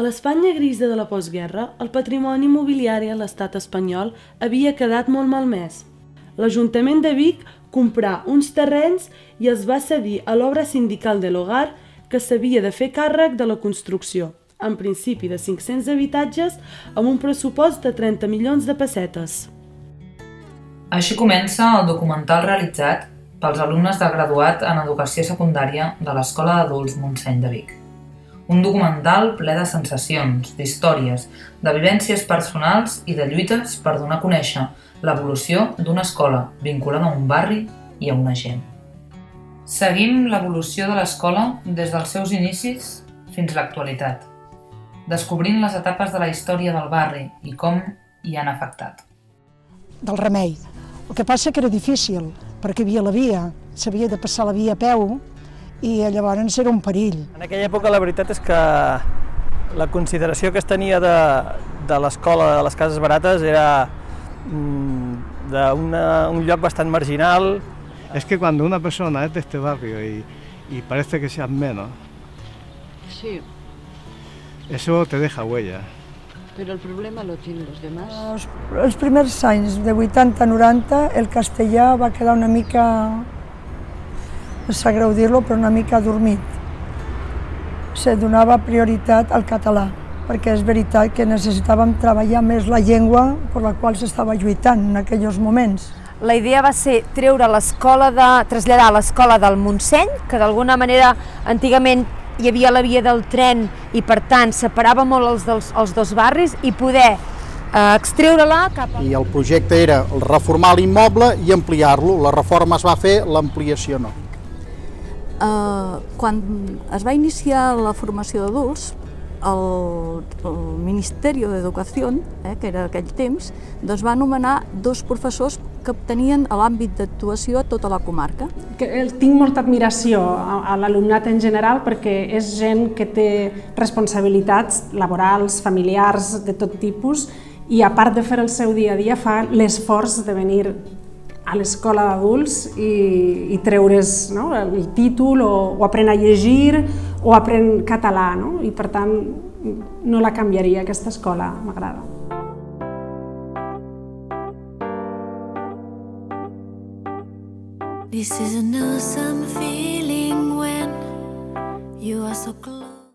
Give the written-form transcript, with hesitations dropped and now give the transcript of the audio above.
l'Espanya grisa de la postguerra, el patrimoni immobiliari a l'estat espanyol havia quedat molt malmès. L'Ajuntament de Vic comprà uns terrenys i els va cedir a l'obra sindical de l'Hogar, que s'havia de fer càrrec de la construcció, en principi de 500 habitatges, amb un pressupost de 30 milions de pessetes. Així comença el documental realitzat pels alumnes de graduat en educació secundària de l'Escola d'Adults Montseny de Vic. Un documental ple de sensacions, d'històries, de vivències personals i de lluites per donar a conèixer l'evolució d'una escola vinculada a un barri i a una gent. Seguim l'evolució de l'escola des dels seus inicis fins a l'actualitat, descobrint les etapes de la història del barri i com hi han afectat. Del Remei. El que passa que era difícil, perquè hi havia la via, s'havia de passar la via a peu i llavors era un perill. En aquella època la veritat és que la consideració que es tenia de l'escola de les Cases Barates era un lloc bastant marginal. Es que cuando una persona es de este barrio y parece que seas menos, sí, eso te deja huella. pero el problema lo tienen los demás. Els primers anys, de 80-90, el castellà va quedar una mica, no sap greu dir-lo, però una mica adormit. Se donava prioritat al català, perquè és veritat que necessitàvem treballar més la llengua per la qual s'estava lluitant en aquells moments. La idea va ser traslladar l'escola del Montseny, que d'alguna manera antigament hi havia la via del tren i per tant separava molt els dos barris i poder extreure-la cap a... I el projecte era reformar l'immoble i ampliar-lo. La reforma es va fer, l'ampliació no. Quan es va iniciar la formació d'adults, el Ministeri d'Educació, que era aquell temps, doncs va anomenar 2 professors que tenien a l'àmbit d'actuació a tota la comarca. Tinc molta admiració a l'alumnat en general perquè és gent que té responsabilitats laborals, familiars, de tot tipus, i a part de fer el seu dia a dia fa l'esforç de venir a l'escola d'adults i treure's el títol o aprendre a llegir o aprendre català, i per tant no la canviaria, aquesta escola m'agrada. This is an awesome feeling when you are so close.